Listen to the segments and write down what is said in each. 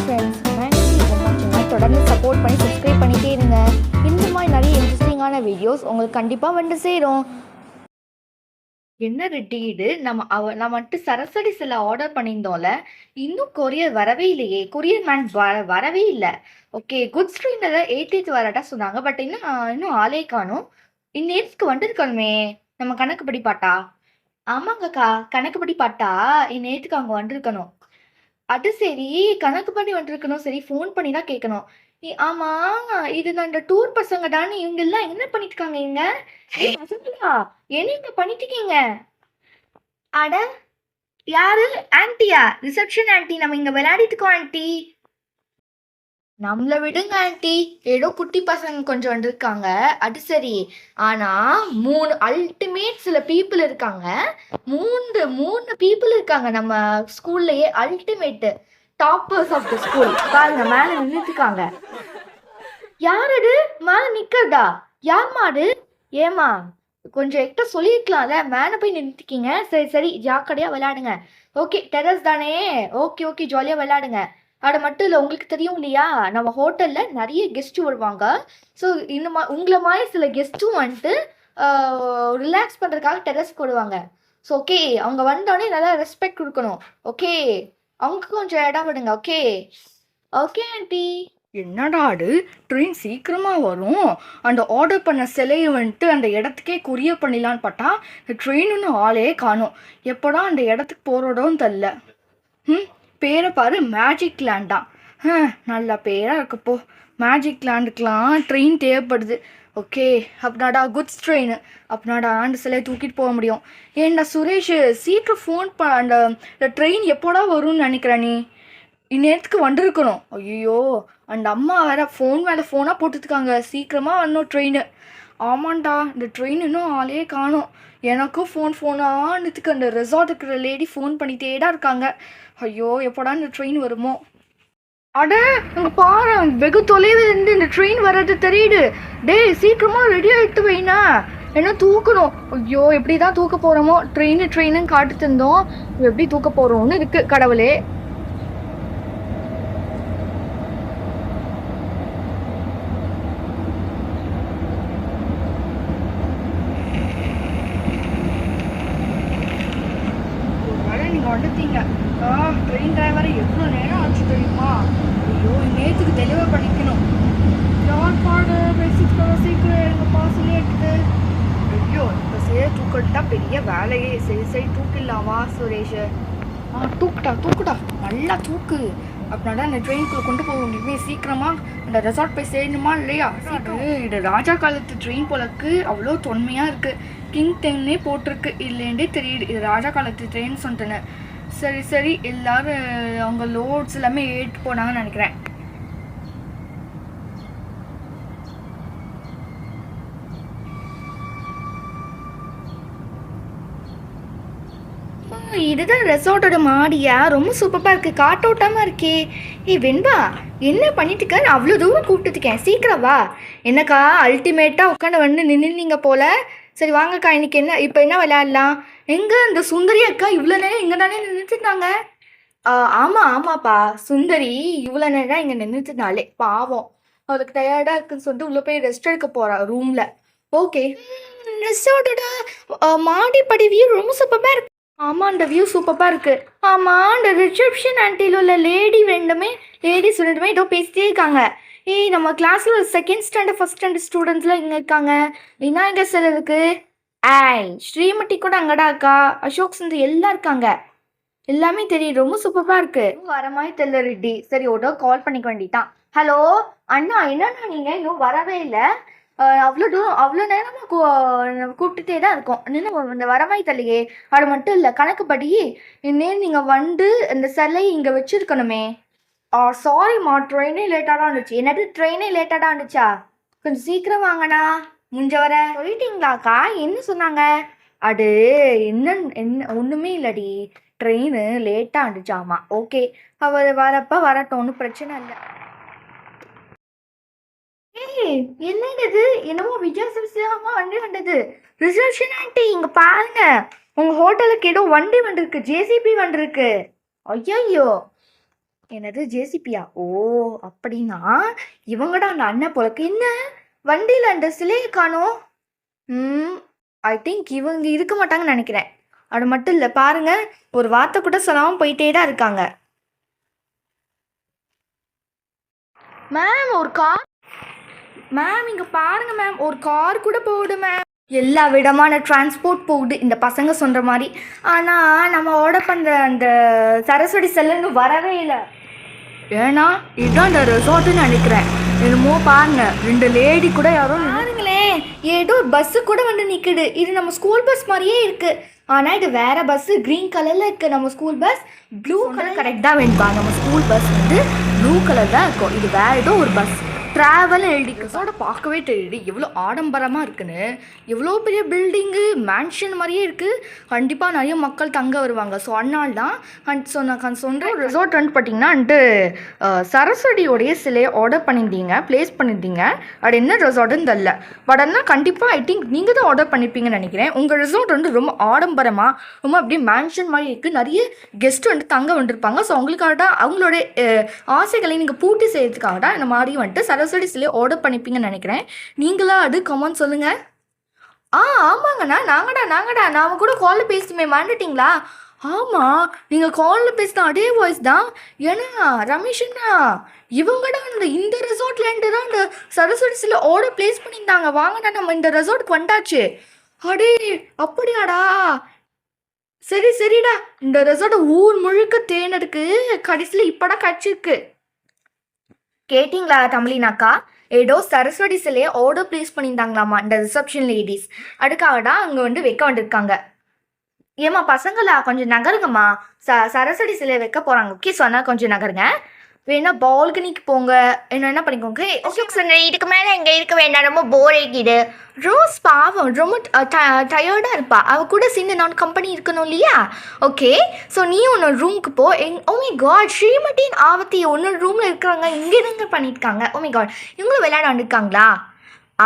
Friends, தொடர்ந்து support பண்ணி subscribe பண்ணிட்டே இருங்க. இந்த மாதிரி நிறைய இன்ட்ரெஸ்டிங்கான வீடியோஸ் உங்களுக்கு கண்டிப்பாக வந்து சேரும். என்ன ரெட்டி இது? நான் வந்துட்டு சரஸ்வதி சில ஆர்டர் பண்ணியிருந்தோம்ல, இன்னும் கொரியர் வரவே இல்லையே. கொரியர் மேன் வரவே இல்லை. ஓகே, குட்ஸ் ட்ரெயினில் 8th வரட்டா சொன்னாங்க. பட் இன்னும் ஆளே காணும். இந்நேரத்துக்கு வந்துருக்கணுமே. நம்ம கணக்குப்படி பாட்டா? ஆமாங்கக்கா, கணக்குப்படி பாட்டா இந்நேரத்துக்கு அவங்க வந்திருக்கணும். அது சரி, கணக்கு பண்ணி வந்திருக்கணும். சரி, ஃபோன் பண்ணி தான் கேட்கணும். ஆமா, இது நான் இந்த டூர் பசங்க தானே. இவங்க எல்லாம் என்ன பண்ணிட்டு இருக்காங்க இங்க? பசங்களா? என்ன இங்க பண்ணிட்டு இருக்கீங்க? அட, யாரு? ஆன்ட்டியா? Reception aunty. நம்ம இங்க விளையாடிட்டு இருக்கோம் ஆன்ட்டி. நம்மள விடுங்க ஆன்ட்டி. ஏதோ குட்டி பசங்க கொஞ்சம் வந்திருக்காங்க. அது சரி. ஆனா 3 அல்டிமேட் சில பீப்புள் இருக்காங்க. 3 பீப்புள் இருக்காங்க நம்ம ஸ்கூல்லயே. Ultimate toppers of the school. பாருங்க, மேல நின்றுட்டுருக்காங்க. யார் அது மேல நிக்கிறதா? யார்மா அது? ஏமா, கொஞ்சம் எக்ட சொல்லியிருக்கலாம்ல. மேலே போய் நின்றுட்டுருக்கீங்க. சரி சரி, ஜாக்கிரதையா விளையாடுங்க. ஓகே, டெரஸ் தானே. ஓகே ஓகே, ஜாலியாக விளையாடுங்க. அது மட்டும் இல்லை, உங்களுக்கு தெரியும் இல்லையா, நம்ம ஹோட்டலில் நிறைய கெஸ்ட்டு வருவாங்க. ஸோ உங்களை மாதிரி சில கெஸ்ட்டும் வந்துட்டு ரிலாக்ஸ் பண்ணுறதுக்காக டெரஸ் போடுவாங்க. ஸோ ஓகே, அவங்க வந்தோடனே நல்லா ரெஸ்பெக்ட் கொடுக்கணும். ஓகே, அவங்க கொஞ்சம் இடம் விடுங்க. Okay okay aunty. என்னடா அது, ட்ரெயின் சீக்கிரமாக வரும். அந்த ஆர்டர் பண்ண சிலையை வந்துட்டு அந்த இடத்துக்கே கொரியர் பண்ணிடலான்னு பார்த்தா இந்த ட்ரெயின்னு ஆளே காணும். எப்போடா அந்த இடத்துக்கு போகிறோடோன்னு தெரில. பேரை பாரு, மேஜிக் லேண்ட் தான். நல்ல பேராக இருக்கப்போ. மேஜிக் லேண்டுக்கெலாம் ட்ரெயின் தேவைப்படுது. ஓகே, அப்படின்னாடா குட்ஸ் ட்ரெயின். அப்படின்னாடா அந்த சிலையை தூக்கிட்டு போக முடியும். ஏன்டா சுரேஷ், சீக்கிரம் ஃபோன் அந்த ட்ரெயின் எப்போடா வரும்னு நினைக்கிற நீ? இந்நேரத்துக்கு வந்திருக்கணும். ஐயோ, அந்த அம்மா வேற ஃபோன் மேலே ஃபோனாக போட்டுருக்காங்க. சீக்கிரமாக வரணும் ட்ரெயின். ஆமாண்டா, இந்த ட்ரெயின் இன்னும் ஆளே காணும். எனக்கும் ஃபோனாக அந்த ரெசார்ட் இருக்கிற லேடி ஃபோன் பண்ணிகிட்டே இருக்காங்க. ஐயோ, எப்போடா இந்த ட்ரெயின் வருமோ? அட, இங்கே பாரு, வெகு தொலைவில் இருந்து இந்த ட்ரெயின் வர்றது தெரியுது. டேய், சீக்கிரமாக ரெடி ஆகிட்டு வைனா, என்ன தூக்கணும். ஐயோ, எப்படி தான் தூக்க போகிறோமோ. ட்ரெயின்னு காட்டு தந்தோம், எப்படி தூக்க போகிறோம்னு இருக்குது கடவுளே. வந்துட்டீங்க. ட்ரெயின் டிரைவரை எவ்வளோ நேரம் ஆச்சு தெரியுமா? ஐயோ, நேற்றுக்கு டெலிவர் பண்ணிக்கணும். யார் பாடு பேசிட்டு சீக்கிரம் எனக்கு பாசலே எடுத்து. ஐயோ, இப்போ தூக்கிட்டா பெரிய வேலையே. சரி தூக்கிடலாமா சுரேஷ்? தூக்குடா நல்லா தூக்கு. அப்படின்னா அந்த ட்ரெயினுக்குள்ளே கொண்டு போக முடியுமே. சீக்கிரமாக அந்த ரெசார்ட் போய் சேரணுமா இல்லையா? இது ராஜா காலத்து ட்ரெயின் போலக்கு அவ்வளோ தொன்மையாக இருக்குது. கிங் டென்னே போட்டிருக்கு. இல்லைன்றே தெரியுது இது ராஜா காலத்து ட்ரெயின் சொன்னேன்னு. சரி, எல்லாரும் அவங்க லோட்ஸ் எல்லாமே ஏறிட்டு போனாங்கன்னு நினைக்கிறேன். இதுதான் ரெசார்ட்டோட மாடியா? ரொம்ப சூப்பராக இருக்குது. காட்டோட்டமாக இருக்கே. வெண்பா, என்ன பண்ணிட்டு இருக்க? அவ்வளோ தூரம் கூப்பிட்டுருக்கேன், சீக்கிரம் வா. என்னக்கா, அல்டிமேட்டாக உட்காந்து வந்து நின்றுங்க போல. சரி வாங்கக்கா, இன்னைக்கு இப்போ என்ன விளையாடலாம்? எங்கே இந்த சுந்தரி அக்கா இவ்வளோ நேரம் இங்கே தானே நின்றுட்டுருந்தாங்க? ஆமாப்பா, சுந்தரி இவ்வளோ நேரம் இங்கே நின்றுட்டுனாலே பாவம். அதுக்கு டயர்டாக இருக்குன்னு சொல்லிட்டு உள்ளே போய் ரெஸ்ட் எடுக்க போகிறா ரூமில். ஓகே, ரெஸ்டார்ட்டோட மாடிப்படி வியூ ரொம்ப சூப்பராக இருக்கு. ஆமாம், அந்த வியூ சூப்பராக இருக்குது. ஆமாம், அந்த ரிசப்ஷன் ஆன்ட்டியில் உள்ள லேடிஸ் ரெண்டுமே ஏதோ பேசிட்டே இருக்காங்க. நம்ம கிளாஸில் ஒரு செகண்ட் ஸ்டாண்டர்ட் ஃபர்ஸ்ட் ஸ்டாண்டர்ட் ஸ்டூடெண்ட்ஸ்லாம் இங்கே இருக்காங்க. என்ன இங்கே சில இருக்குது? ஸ்ரீமதி கூட அங்கடா இருக்கா. அசோக் சுந்தர் எல்லாம் இருக்காங்க. எல்லாமே தெரியும். ரொம்ப சூப்பராக இருக்குது. வர மாதிரி தெரியல ரெட்டி. சரி, ஒரு கால் பண்ணிக்க வேண்டியதான். ஹலோ அண்ணா, என்னண்ணா நீங்கள் இன்னும் வரவே இல்லை? அவ்வளோ நேரமாக கூப்பிட்டுட்டே தான் இருக்கோம். இன்னும் இந்த வரமாய் தெரியலையே. அது மட்டும் இல்லை, கணக்குப்படி இன்னும் நீங்கள் வந்து இந்த சிலையை இங்கே வச்சுருக்கணுமே. சாரிம்மா, ட்ரெயினே லேட்டாக தான் இருந்துச்சு. என்னது, ட்ரெயினே லேட்டாக தான் இருந்துச்சா? கொஞ்சம் சீக்கிரம் வாங்கண்ணா. முஞ்ச வர சொல்லிட்டீங்களாக்கா? என்ன சொன்னாங்க? அது என்ன ஒன்றுமே இல்லடி, ட்ரெயின் லேட்டாக இருந்துச்சாமா. ஓகே, அவர் வரப்போ வரட்டும், ஒன்றும் பிரச்சனை இல்லை. என்னது, என்னமோ விஜயசிவமா வண்டி வந்தது. ரிசர்வேஷன் ஆண்டி, இங்கே பாருங்க, உங்கள் ஹோட்டலுக்கு ஏதோ வண்டி வந்திருக்கு. ஜேசிபி வந்திருக்கு. ஐயோ, என்னது ஜேசிபியா? ஓ! அப்படின்னா, இவங்கதான் அந்த அண்ணன் போலருக்கு. என்ன வண்டியில அந்த சிலைய காணோம்? ம். ஐ திங்க் இவங்க இருக்க மாட்டாங்கன்னு நெனைக்கிறேன். அது மட்டும் இல்ல பாருங்க, ஒரு வார்த்தை கூட சொல்லாம போயிட்டே தான் இருக்காங்க. மேம் ஒரு கார் மேம் இங்க பாருங்க மேம். ஒரு கார் கூட போகுது மேம். எல்லா விதமான டிரான்ஸ்போர்ட் போகுது இந்த பசங்க சொல்ற மாரி. ஆனா, நம்ம ஆர்டர் பண்ற அந்த சரஸ்வதி செல்ல இன்னும் வரவே இல்ல. ஏன்னா, இதுதான் இந்த ரெசார்ட்டுன்னு நெனைக்கிறேன். என்னமோ பாருங்க, 2 லேடி கூட யாரோ பாருங்களேன், ஏதோ ஒரு பஸ்ஸு கூட வந்து நிக்குது. இது நம்ம ஸ்கூல் பஸ் மாரியே இருக்கு. ஆனா இது வேற பஸ்ஸு. கிரீன் கலர்ல இருக்கு நம்ம school bus. Blue colour correct தான் வேணும்பா. நம்ம ஸ்கூல் பஸ் வந்து ப்ளூ கலர் தான் இருக்கும். இது வேற ஏதோ ஒரு பஸ். ட்ராவல் எழுதிக்கோட பார்க்கவே தெரியுது எவ்வளோ ஆடம்பரமாக இருக்குன்னு. எவ்வளோ பெரிய பில்டிங்கு மேன்ஷன் மாதிரியே இருக்குது. கண்டிப்பாக நிறைய மக்கள் தங்க வருவாங்க. ஸோ அதனால தான் நான் சொல்கிறேன். ரிசார்ட் வந்து பார்த்தீங்கன்னா வந்துட்டு சரஸ்வதியோடைய சிலையை ஆர்டர் பண்ணியிருந்தீங்க, ப்ளேஸ் பண்ணியிருந்தீங்க. அது என்ன ரிசார்ட்டுன்னு தெரில. பட் ஆனால் கண்டிப்பாக ஐ திங்க் நீங்கள் தான் ஆர்டர் பண்ணியிருப்பீங்கன்னு நினைக்கிறேன். உங்கள் ரிசார்ட் வந்து ரொம்ப ஆடம்பரமாக ரொம்ப அப்படியே மேன்ஷன் மாதிரி இருக்குது. நிறைய கெஸ்ட் வந்து தங்க வந்திருப்பாங்க. ஸோ அவங்களுக்காக தான் அவங்களுடைய ஆசைகளை நீங்கள் பூர்த்தி செய்யறதுக்காக தான் இந்த மாதிரி வந்துட்டு சரஸ்வதி சிலையை ஆர்டர் பண்ணிப்பீங்கன்னு நினைக்கிறேன். நீங்களா அது கமெண்ட் சொல்லுங்கள். ஆமாங்கண்ணா, நாங்கடா நாம கூட காலில் பேசுமே மறந்துட்டீங்களா? ஆமாம், நீங்கள் காலில் பேசின அதே வாய்ஸ் தான். ஏன்னா ரமேஷண்ணா இவங்க தான் இந்த ரெசார்ட்லேருந்து தான் இந்த சரஸ்வதி சிலை ஆர்டர் ப்ளேஸ் பண்ணியிருந்தாங்க. வாங்கண்ணா நம்ம இந்த ரெசார்ட்டுக்கு வந்தாச்சு. அடே அப்படியாடா? சரிடா. இந்த ரெசார்ட் ஊர் முழுக்க தேனருக்கு கடைசியில் இப்போதான் கிடச்சிருக்கு. கேட்டிங்களா தமிழினாக்கா? ஏதோ சரஸ்வதி சிலையை ஆர்டர் ப்ளேஸ் பண்ணியிருந்தாங்களாமா இந்த ரிசப்ஷன் லேடிஸ். அதுக்காக தான் அங்கே வந்து வைக்க வந்திருக்காங்க. ஏம்மா பசங்களா கொஞ்சம் நகருங்கம்மா. சரஸ்வதி சிலையை வைக்க போகிறாங்க. ஓகே சொன்னால் கொஞ்சம் நகருங்க. வேணா பால்கனிக்கு போங்க. என்ன பண்ணிக்கோங்க. ஓகே சொன்ன இதுக்கு மேலே இங்கே இருக்க வேண்டாம், ரொம்ப போர் ஆகிடுது. ரோஸ் பாவம் ரொம்ப டயர்டாக இருப்பா. அவள் கூட சேர்ந்து நான் கம்பெனி இருக்கணும் இல்லையா? ஓகே ஸோ நீ உன்னோட ரூமுக்கு போ. ஓமே காட் ஸ்ரீமதியின் ஆவத்தி ஒன்னொரு ரூமில் இருக்கிறாங்க. இங்கே இருந்து பண்ணியிருக்காங்க. ஓமே காட் இவங்களும் விளையாட வந்திருக்காங்களா?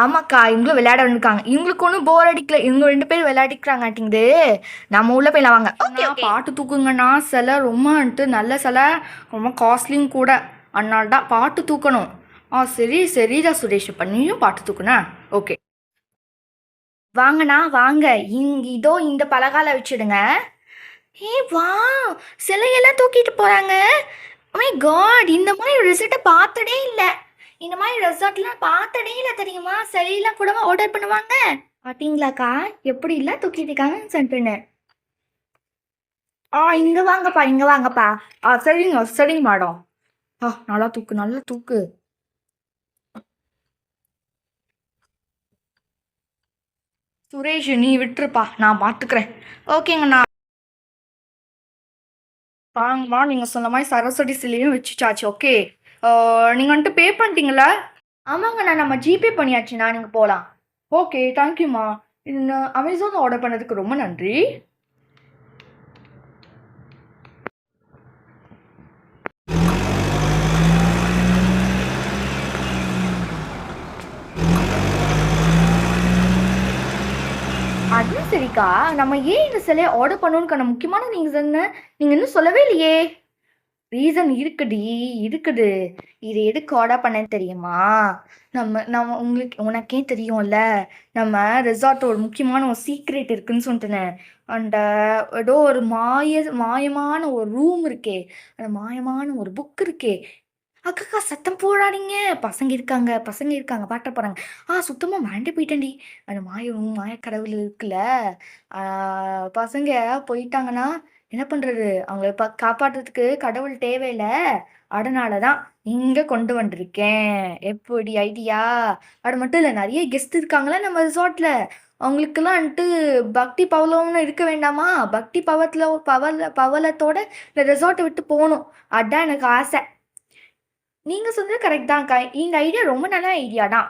ஆமாக்கா இவங்களும் விளையாட வந்திருக்காங்க. இவங்களுக்கு ஒன்றும் போர் அடிக்கல. இவங்க 2 பேர் விளையாடிக்கிறாங்க ஆட்டிங்குது. நம்ம உள்ளே போயிடலாம் வாங்க. ஓகே பாட்டு தூக்குங்கண்ணா. சிலை ரொம்ப வந்துட்டு நல்ல சிலை, ரொம்ப காஸ்ட்லியும் கூட. அதனால தான் பாட்டு தூக்கணும். சரிடா சுரேஷ், பண்ணியும் பாட்டு தூக்குண்ணா. ஓகே வாங்கண்ணா வாங்க. இதோ இந்த பலகால வச்சுடுங்க. வா சிலையெல்லாம் தூக்கிட்டு போகிறாங்க. மை காட் இந்த மாதிரி ரிசல்ட்டை பார்த்ததே இல்லை. இந்த மாதிரி ரெசார்ட்லாம் பார்த்ததே இல்லை தெரியுமா? சிலையெல்லாம் கூட ஆர்டர் பண்ணுவாங்க. பார்த்தீங்களாக்கா எப்படி இல்லை தூக்கிட்டு இருக்காங்கன்னு சொல்லிட்டுன்னு. இங்கே வாங்கப்பா. சரிங்க மேடம். நல்லா தூக்கு. சுரேஷ் நீ விட்டுருப்பா, நான் பார்த்துக்கிறேன். ஓகேங்கண்ணா வாங்கம்மா. நீங்கள் சொன்ன மாதிரி சரஸ்வதி சிலையும் வச்சுச்சாச்சு. ஓகே நீங்கள் வந்துட்டு பே பண்ணிட்டீங்களா? ஆமாங்கண்ணா நம்ம ஜிபே பண்ணியாச்சுண்ணா. நீங்கள் போகலாம். ஓகே தேங்க்யூம்மா. இது அமேசான் ஆர்டர் பண்ணதுக்கு ரொம்ப நன்றி. அதுவும் சரிக்கா, நம்ம ஏன் இந்த சிலையை ஆர்டர் பண்ணணும்னு முக்கியமான ரீசன் நீங்கள் இன்னும் சொல்லவே இல்லையே. ரீசன் இருக்குது. இது எதுக்கு ஆர்டர் பண்ணேன்னு தெரியுமா? நம்ம உனக்கே தெரியும்ல, நம்ம ரிசார்ட் ஒரு முக்கியமான ஒரு சீக்ரெட் இருக்குன்னு சொல்லிட்டுனே. அந்த ஏதோ ஒரு மாயமான ஒரு ரூம் இருக்கே, அந்த மாயமான ஒரு புக் இருக்கே. அக்கா சத்தம் போடாதீங்க. பசங்க இருக்காங்க பாட்ட போகிறாங்க. சுத்தமாக மறந்து போயிட்டேன்டி. அந்த மாயக்கடவுள் இருக்குல்ல, பசங்க போயிட்டாங்கன்னா என்ன பண்ணுறது? அவங்கள காப்பாற்றுறதுக்கு கடவுள் தேவையில்ல. அதனால தான் இங்கே கொண்டு வந்திருக்கேன். எப்படி ஐடியா? அது மட்டும் இல்லை, நிறைய கெஸ்ட் இருக்காங்களா நம்ம ரிசார்ட்டில். அவங்களுக்கெல்லாம் வந்துட்டு பக்தி பவலம்னு இருக்க வேண்டாமா? பக்தி பவலத்தோட இந்த ரிசார்ட்டை விட்டு போகணும். அதான் எனக்கு ஆசை. நீங்கள் சொன்னது கரெக்ட் தான்க்கா. இந்த ஐடியா ரொம்ப நல்ல ஐடியா தான்.